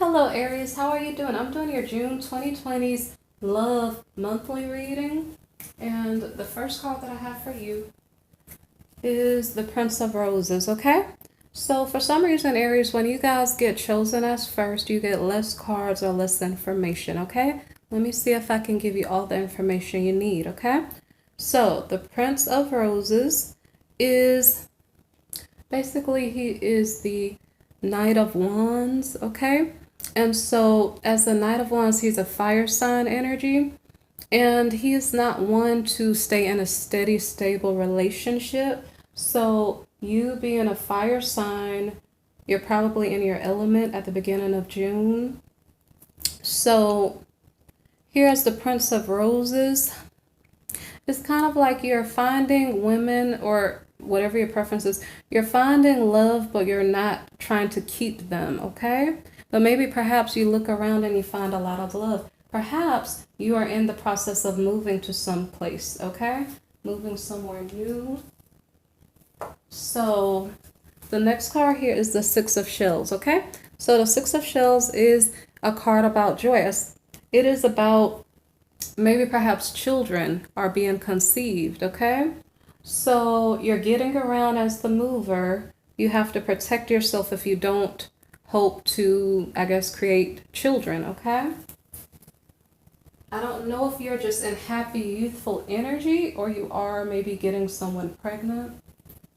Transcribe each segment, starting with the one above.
Hello Aries, how are you doing? I'm doing your June 2020's love monthly reading. And the first card that I have for you is the Prince of Roses, okay? So for some reason, Aries, when you guys get chosen as first, you get less cards or less information, okay? Let me see if I can give you all the information you need, okay? So the Prince of Roses is basically, he is the Knight of Wands, okay? And so, as the Knight of Wands, he's a fire sign energy, and he is not one to stay in a steady, stable relationship. So, you being a fire sign, you're probably in your element at the beginning of June. So, here as the Prince of Roses, it's kind of like you're finding women or whatever your preference is, you're finding love, but you're not trying to keep them, okay? But maybe perhaps you look around and you find a lot of love. Perhaps you are in the process of moving to some place, okay? Moving somewhere new. So the next card here is the Six of Shells, okay? So the Six of Shells is a card about joy. It is about maybe perhaps children are being conceived, okay? So you're getting around as the mover. You have to protect yourself if you don't hope to, I guess, create children, okay? I don't know if you're just in happy, youthful energy or you are maybe getting someone pregnant.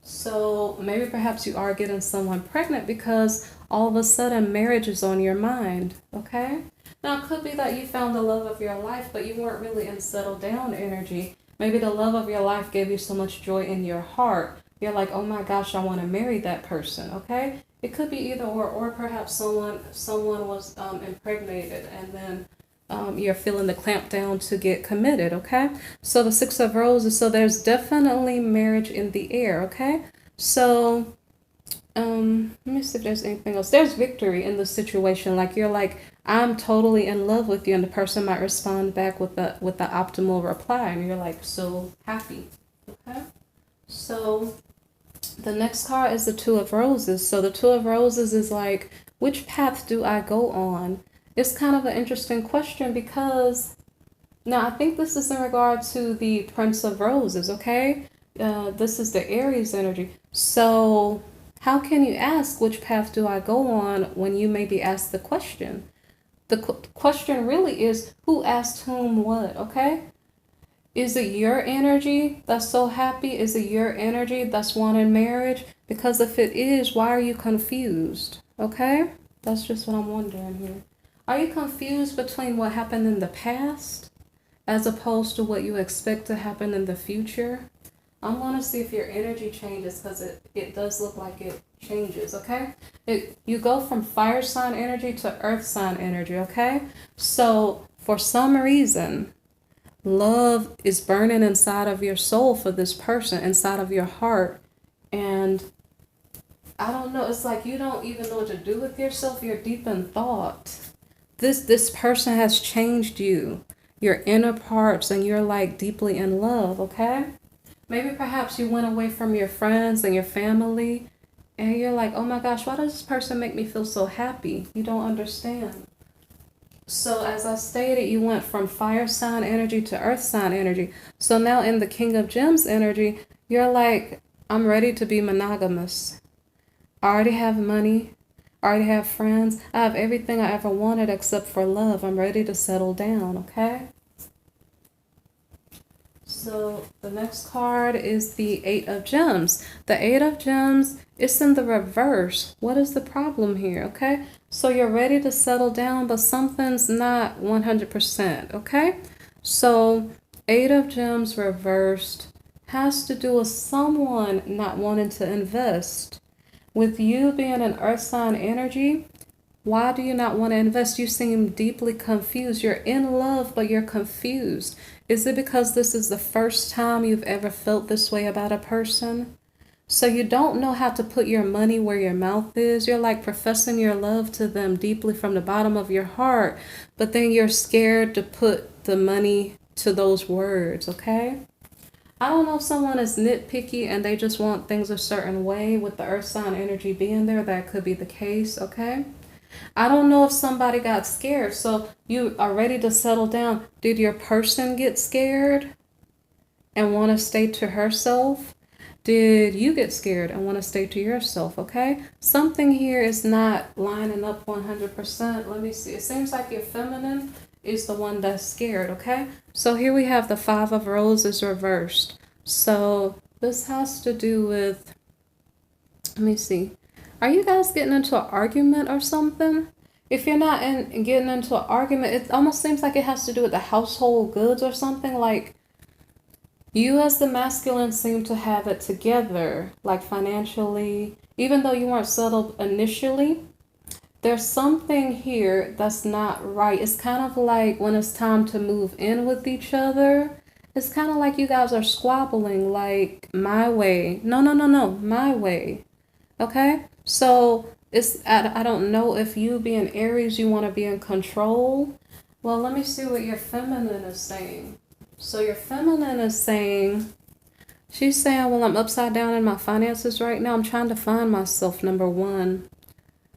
So maybe perhaps you are getting someone pregnant because all of a sudden marriage is on your mind, okay? Now, it could be that you found the love of your life, but you weren't really in settled down energy. Maybe the love of your life gave you so much joy in your heart. You're like, oh my gosh, I want to marry that person, okay? It could be either or perhaps someone was impregnated and then you're feeling the clamp down to get committed, okay? So the Six of Roses, so there's definitely marriage in the air, okay? So let me see if there's anything else. There's victory in the situation. Like you're like, I'm totally in love with you, and the person might respond back with the optimal reply, and you're like so happy. Okay. So the next card is the Two of Roses. So the Two of Roses is like, which path do I go on? It's kind of an interesting question because now I think this is in regard to the Prince of Roses. Okay. This is the Aries energy. So how can you ask which path do I go on when you may be asked the question? The question really is who asked whom what, okay? Is it your energy that's so happy? Is it your energy that's wanting marriage? Because if it is, why are you confused? Okay? That's just what I'm wondering here. Are you confused between what happened in the past as opposed to what you expect to happen in the future? I'm going to see if your energy changes because it does look like it changes, okay? You go from fire sign energy to earth sign energy, okay? So for some reason, love is burning inside of your soul for this person, inside of your heart. And I don't know, it's like you don't even know what to do with yourself. You're deep in thought. This person has changed you, your inner parts, and you're like deeply in love, okay? Maybe perhaps you went away from your friends and your family and you're like, oh my gosh, why does this person make me feel so happy? You don't understand. So as I stated, you went from fire sign energy to earth sign energy. So now in the King of Gems energy, you're like, I'm ready to be monogamous. I already have money. I already have friends. I have everything I ever wanted except for love. I'm ready to settle down, okay? So the next card is the Eight of Gems. The Eight of Gems is in the reverse. What is the problem here, okay? So you're ready to settle down, but something's not 100%, okay? So Eight of Gems reversed has to do with someone not wanting to invest. With you being an earth sign energy, why do you not want to invest? You seem deeply confused. You're in love, but you're confused. Is it because this is the first time you've ever felt this way about a person? So you don't know how to put your money where your mouth is. You're like professing your love to them deeply from the bottom of your heart, but then you're scared to put the money to those words, okay? I don't know if someone is nitpicky and they just want things a certain way with the earth sign energy being there. That could be the case, okay? I don't know if somebody got scared. So you are ready to settle down. Did your person get scared and want to stay to herself? Did you get scared and want to stay to yourself? Okay. Something here is not lining up 100%. Let me see. It seems like your feminine is the one that's scared. Okay. So here we have the Five of Roses reversed. So this has to do with, let me see. Are you guys getting into an argument or something? If you're not getting into an argument, it almost seems like it has to do with the household goods or something. Like you as the masculine seem to have it together, like financially, even though you weren't settled initially. There's something here that's not right. It's kind of like when it's time to move in with each other. It's kind of like you guys are squabbling, like my way. No, no, no, no, my way. Okay? So I don't know if you being Aries, you want to be in control. Well, let me see what your feminine is saying. So your feminine is saying, she's saying, well, I'm upside down in my finances right now. I'm trying to find myself, number one.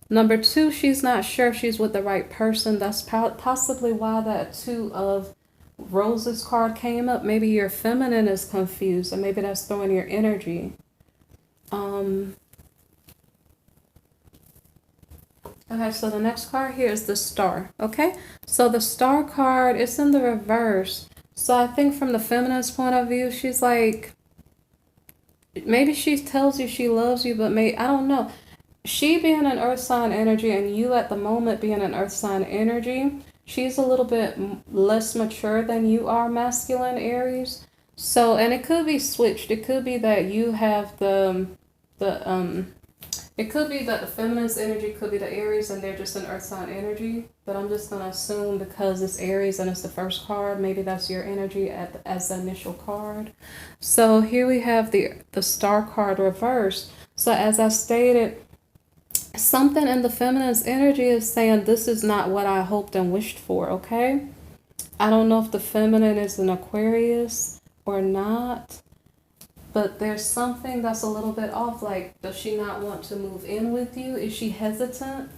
Number two, she's not sure if she's with the right person. That's possibly why that Two of Roses card came up. Maybe your feminine is confused, and maybe that's throwing your energy. Okay, so the next card here is the Star. Okay, so the Star card is in the reverse. So I think from the feminine's point of view, she's like, maybe she tells you she loves you, but I don't know. She being an earth sign energy and you at the moment being an earth sign energy, she's a little bit less mature than you are, masculine Aries. So, and it could be switched. It could be that you have it could be that the feminine's energy could be the Aries and they're just an earth sign energy. But I'm just going to assume because it's Aries and it's the first card, maybe that's your energy as the initial card. So here we have the Star card reversed. So as I stated, something in the feminine's energy is saying this is not what I hoped and wished for, okay? I don't know if the feminine is an Aquarius or not, but there's something that's a little bit off. Like, does she not want to move in with you? Is she hesitant?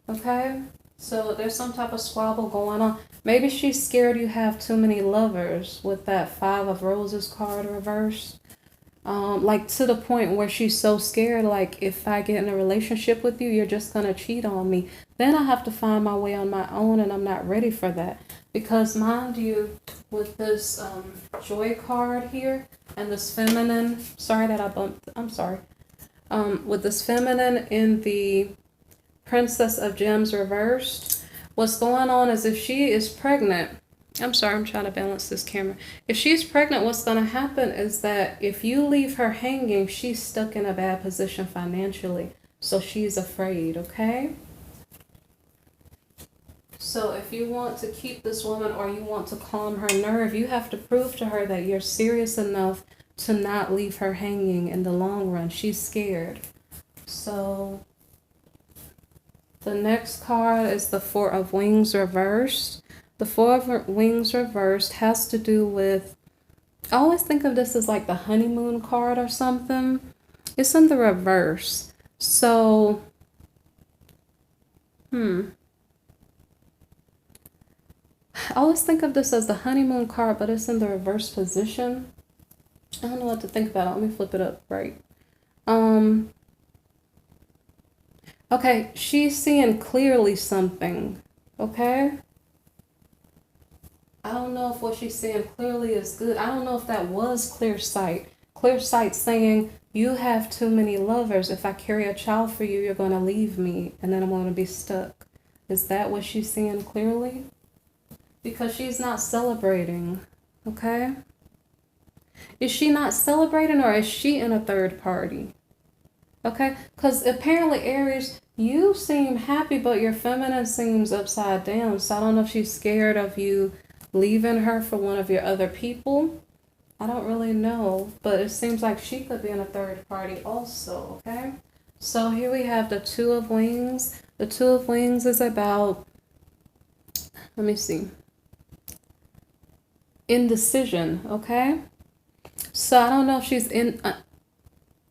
Okay? So there's some type of squabble going on. Maybe she's scared you have too many lovers with that Five of Roses card reversed. Like to the point where she's so scared, like if I get in a relationship with you, you're just gonna cheat on me. Then I have to find my way on my own, and I'm not ready for that. Because mind you, with this joy card here and this feminine, sorry that I bumped, I'm sorry. With this feminine in the Princess of Gems reversed, what's going on is if she is pregnant, I'm sorry, I'm trying to balance this camera. If she's pregnant, what's going to happen is that if you leave her hanging, she's stuck in a bad position financially. So she's afraid, okay? So if you want to keep this woman or you want to calm her nerve, you have to prove to her that you're serious enough to not leave her hanging in the long run. She's scared. So the next card is the Four of Wings reversed. The Four of Wings reversed has to do with, I always think of this as like the honeymoon card or something. It's in the reverse. So, I always think of this as the honeymoon card, but it's in the reverse position. I don't know what to think about it. Let me flip it up right. Okay, she's seeing clearly something, okay? I don't know if what she's saying clearly is good. I don't know if that was clear sight. Clear sight saying, you have too many lovers. If I carry a child for you, you're going to leave me, and then I'm going to be stuck. Is that what she's seeing clearly? Because she's not celebrating, okay? Is she not celebrating, or is she in a third party? Okay? Because apparently, Aries, you seem happy, but your feminine seems upside down. So I don't know if she's scared of you leaving her for one of your other people. I don't really know, but it seems like she could be in a third party also, okay? So here we have the Two of Wings. The Two of Wings is about, let me see, indecision, okay? So I don't know if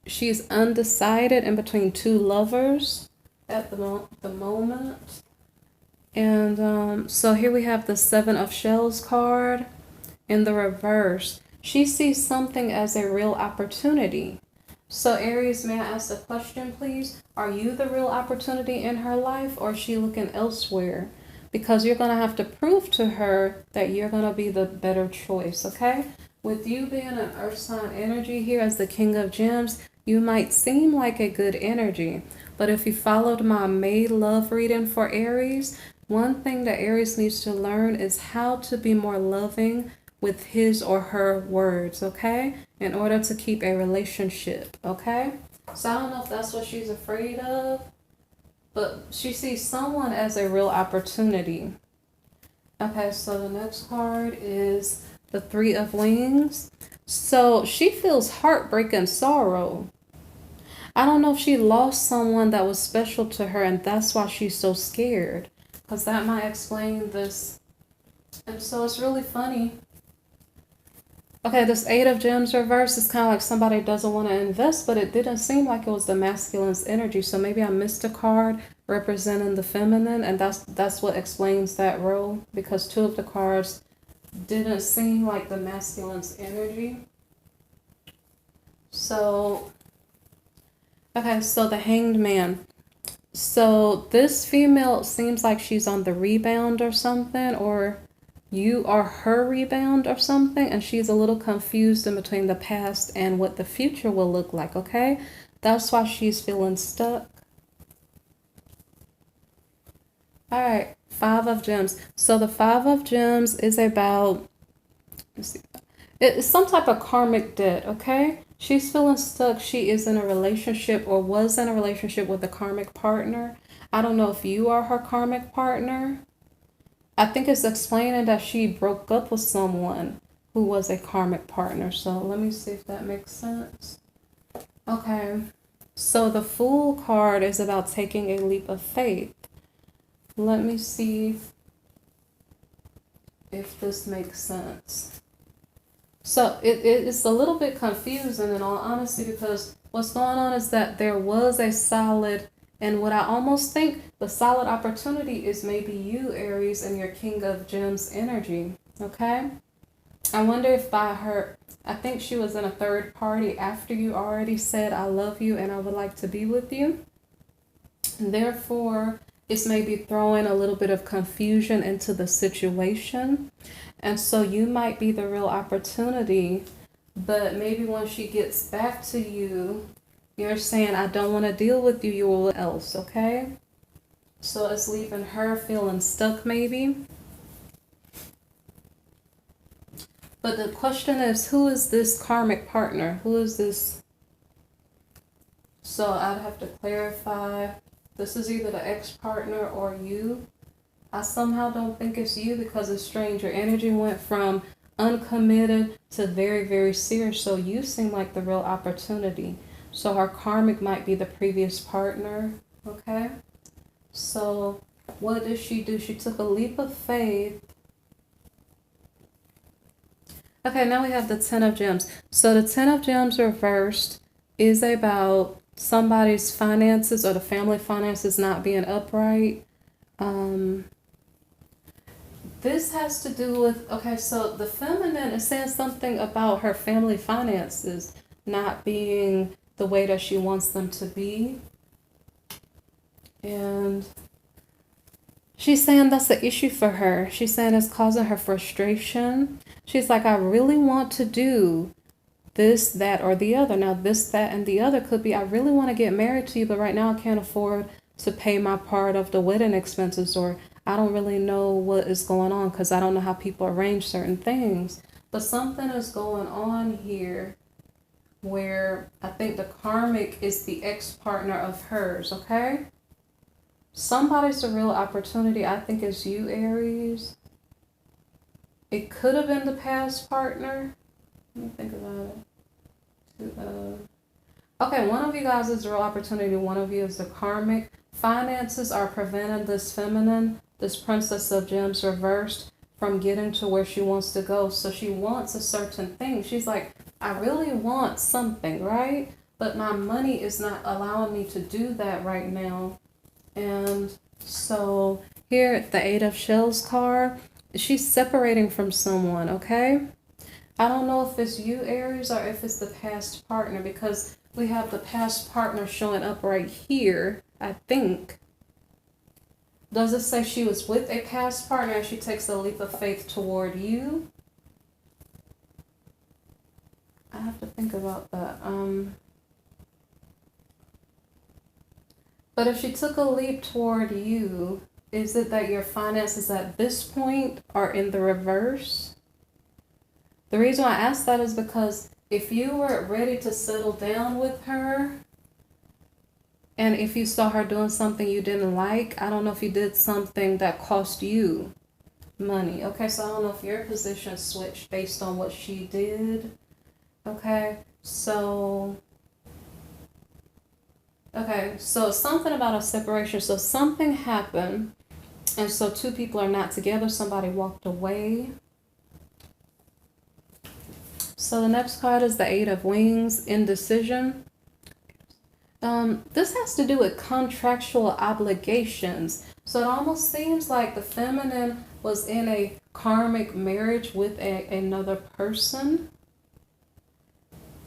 she's undecided in between two lovers. at the moment. And so here we have the Seven of Shells card in the reverse. She sees something as a real opportunity. So Aries, may I ask a question, please? Are you the real opportunity in her life, or is she looking elsewhere? Because you're going to have to prove to her that you're going to be the better choice, okay? With you being an earth sign energy here as the King of Gems, you might seem like a good energy. But if you followed my May love reading for Aries, one thing that Aries needs to learn is how to be more loving with his or her words, okay? In order to keep a relationship, okay? So I don't know if that's what she's afraid of, but she sees someone as a real opportunity. Okay, so the next card is the Three of Wings. So she feels heartbreak and sorrow. I don't know if she lost someone that was special to her and that's why she's so scared, because that might explain this. And so it's really funny. Okay, this Eight of Gems reverse is kind of like somebody doesn't want to invest, but it didn't seem like it was the masculine's energy. So maybe I missed a card representing the feminine, and that's what explains that role, because two of the cards didn't seem like the masculine's energy. So, okay, so the Hanged Man. So this female seems like she's on the rebound or something, or you are her rebound or something, and she's a little confused in between the past and what the future will look like, okay? That's why she's feeling stuck. All right, Five of Gems. So the Five of Gems is about, let's see, it's some type of karmic debt, okay? She's feeling stuck. She is in a relationship or was in a relationship with a karmic partner. I don't know if you are her karmic partner. I think it's explaining that she broke up with someone who was a karmic partner. So let me see if that makes sense. Okay. So the Fool card is about taking a leap of faith. Let me see if this makes sense. So it's a little bit confusing in all honesty, because what's going on is that there was a solid, and what I almost think the solid opportunity is maybe you, Aries, and your King of Gems energy, okay? I wonder if by her, I think she was in a third party after you already said, I love you and I would like to be with you. And therefore, it's maybe throwing a little bit of confusion into the situation. And so you might be the real opportunity, but maybe when she gets back to you, you're saying, I don't want to deal with you, you're else, okay? So it's leaving her feeling stuck maybe. But the question is, who is this karmic partner? Who is this? So I'd have to clarify. This is either the ex-partner or you. I somehow don't think it's you, because it's strange. Your energy went from uncommitted to very, very serious. So you seem like the real opportunity. So her karmic might be the previous partner, okay? So what did she do? She took a leap of faith. Okay, now we have the Ten of Gems. So the Ten of Gems reversed is about somebody's finances or the family finances not being upright. This has to do with, okay, so the feminine is saying something about her family finances not being the way that she wants them to be. And she's saying that's the issue for her. She's saying it's causing her frustration. She's like, I really want to do this, that, or the other. Now, this, that, and the other could be, I really want to get married to you, but right now I can't afford to pay my part of the wedding expenses, or I don't really know what is going on because I don't know how people arrange certain things. But something is going on here where I think the karmic is the ex-partner of hers, okay? Somebody's a real opportunity. I think it's you, Aries. It could have been the past partner. Let me think about it. Okay, one of you guys is a real opportunity. One of you is the karmic. Finances are preventing this feminine, this Princess of Gems reversed, from getting to where she wants to go. So she wants a certain thing. She's like, I really want something, right? But my money is not allowing me to do that right now. And so here, the Eight of Shells card, she's separating from someone, okay? I don't know if it's you, Aries, or if it's the past partner, because we have the past partner showing up right here, I think. Does it say she was with a past partner and she takes a leap of faith toward you? I have to think about that. But if she took a leap toward you, is it that your finances at this point are in the reverse? The reason why I ask that is because if you were ready to settle down with her, and if you saw her doing something you didn't like, I don't know if you did something that cost you money. Okay, so I don't know if your position switched based on what she did. Okay, so something about a separation. So something happened, and so two people are not together. Somebody walked away. So the next card is the Eight of Wings, indecision. This has to do with contractual obligations. So it almost seems like the feminine was in a karmic marriage with another person.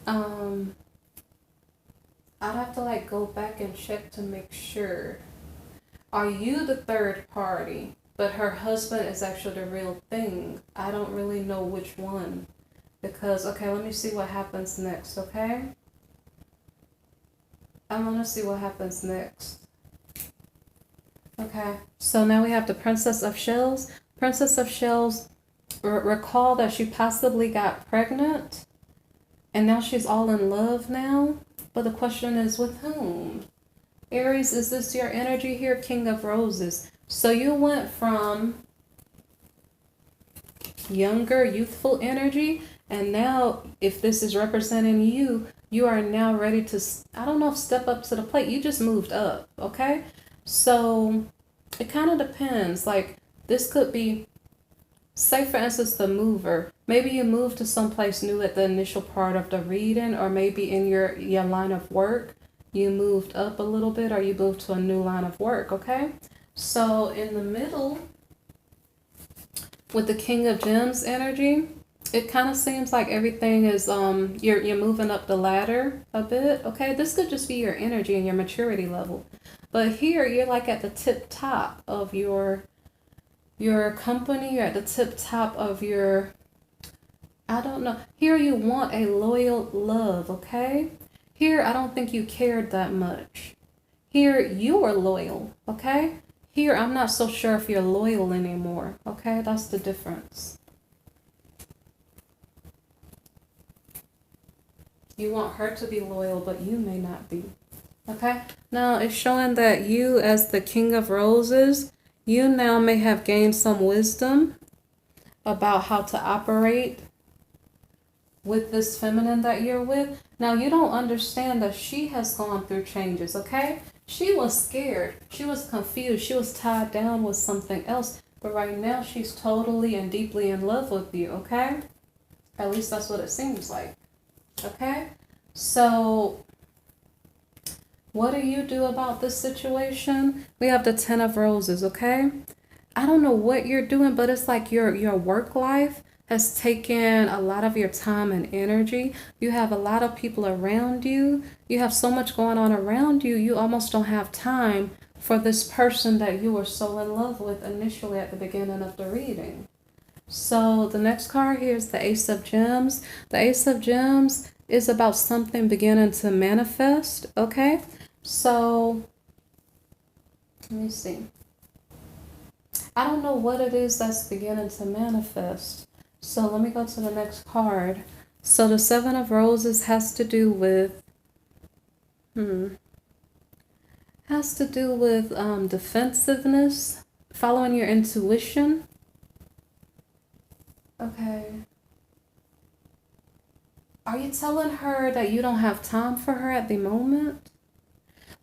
I'd have to go back and check to make sure. Are you the third party, but her husband is actually the real thing? I don't really know which one. Because, okay, let me see what happens next, okay? I want to see what happens next. Okay, so now we have the Princess of Shells. Princess of Shells, recall that she possibly got pregnant, and now she's all in love now. But the question is, with whom? Aries, is this your energy here? King of Roses. So you went from younger, youthful energy, and now if this is representing you, you are now ready to, I don't know if step up to the plate. You just moved up, okay? So it kind of depends. This could be, say for instance, the mover. Maybe you moved to someplace new at the initial part of the reading, or maybe in your line of work, you moved up a little bit, or you moved to a new line of work, okay? So in the middle, with the King of Gems energy, it kind of seems like everything is, you're moving up the ladder a bit, okay? This could just be your energy and your maturity level. But here, you're at the tip top of your company. You're at the tip top of your, I don't know. Here you want a loyal love, okay? Here, I don't think you cared that much. Here, you are loyal, okay? Here, I'm not so sure if you're loyal anymore, okay? That's the difference. You want her to be loyal, but you may not be, okay? Now, it's showing that you, as the King of Roses, you now may have gained some wisdom about how to operate with this feminine that you're with. Now, you don't understand that she has gone through changes, okay? She was scared. She was confused. She was tied down with something else. But right now, she's totally and deeply in love with you, okay? At least that's what it seems like, okay? So what do you do about this situation? We have the Ten of Roses, okay? I don't know what you're doing, but it's like your work life has taken a lot of your time and energy. You have a lot of people around you. You have so much going on around you, you almost don't have time for this person that you were so in love with initially at the beginning of the reading. So the next card here is the Ace of Gems. The Ace of Gems is about something beginning to manifest, okay? So let me see. I don't know what it is that's beginning to manifest. So let me go to the next card. So the Seven of Roses has to do with, defensiveness, following your intuition. Okay. Are you telling her that you don't have time for her at the moment?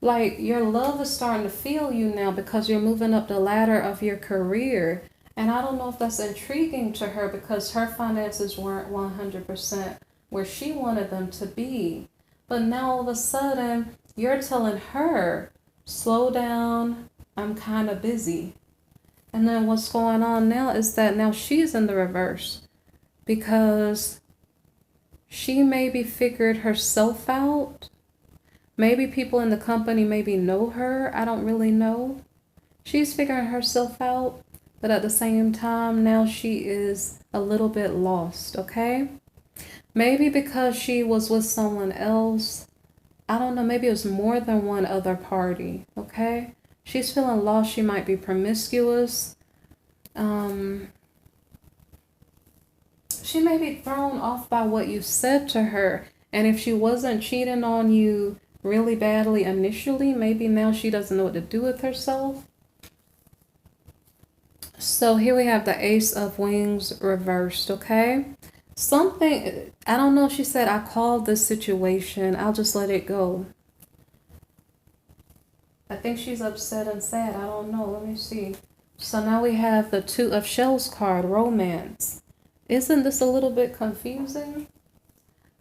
Your love is starting to feel you now because you're moving up the ladder of your career. And I don't know if that's intriguing to her because her finances weren't 100% where she wanted them to be. But now all of a sudden, you're telling her, slow down, I'm kind of busy. And then what's going on now is that now she's in the reverse because she maybe figured herself out. Maybe people in the company maybe know her. I don't really know. She's figuring herself out, but at the same time, now she is a little bit lost, okay? Maybe because she was with someone else. I don't know, maybe it was more than one other party, okay? She's feeling lost. She might be promiscuous. She may be thrown off by what you said to her. And if she wasn't cheating on you really badly initially, maybe now she doesn't know what to do with herself. So here we have the Ace of Wings reversed, okay? Something, I don't know if she said, I called this situation. I'll just let it go. I think she's upset and sad. I don't know. Let me see. So now we have the Two of Shells card, romance. Isn't this a little bit confusing?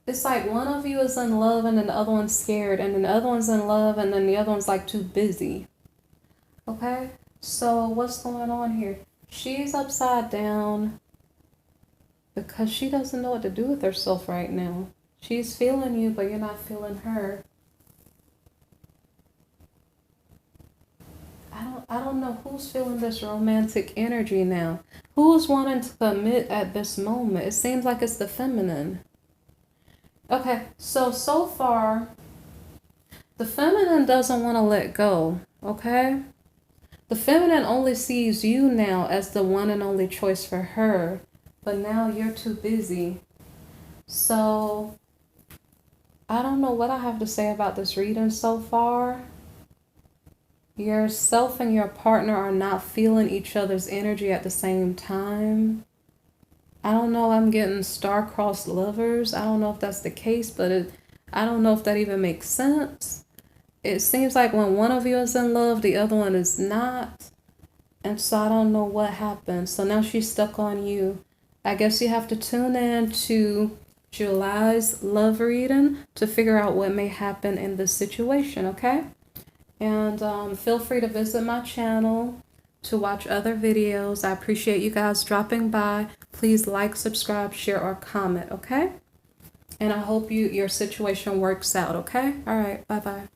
It's like one of you is in love and then the other one's scared, and then the other one's in love and then the other one's like too busy. Okay? So what's going on here? She's upside down because she doesn't know what to do with herself right now. She's feeling you, but you're not feeling her. I don't know who's feeling this romantic energy now. Who's wanting to commit at this moment? It seems like it's the feminine. Okay, so far, the feminine doesn't want to let go, okay? The feminine only sees you now as the one and only choice for her, but now you're too busy. So, I don't know what I have to say about this reading so far. Yourself and your partner are not feeling each other's energy at the same time. I don't know, I'm getting star-crossed lovers. I don't know if that's the case, but I don't know if that even makes sense. It seems like when one of you is in love, the other one is not. And so I don't know what happened. So now she's stuck on you. I guess you have to tune in to July's love reading to figure out what may happen in this situation, okay? And feel free to visit my channel to watch other videos. I appreciate you guys dropping by. Please like, subscribe, share, or comment, okay? And I hope your situation works out, okay? All right, bye-bye.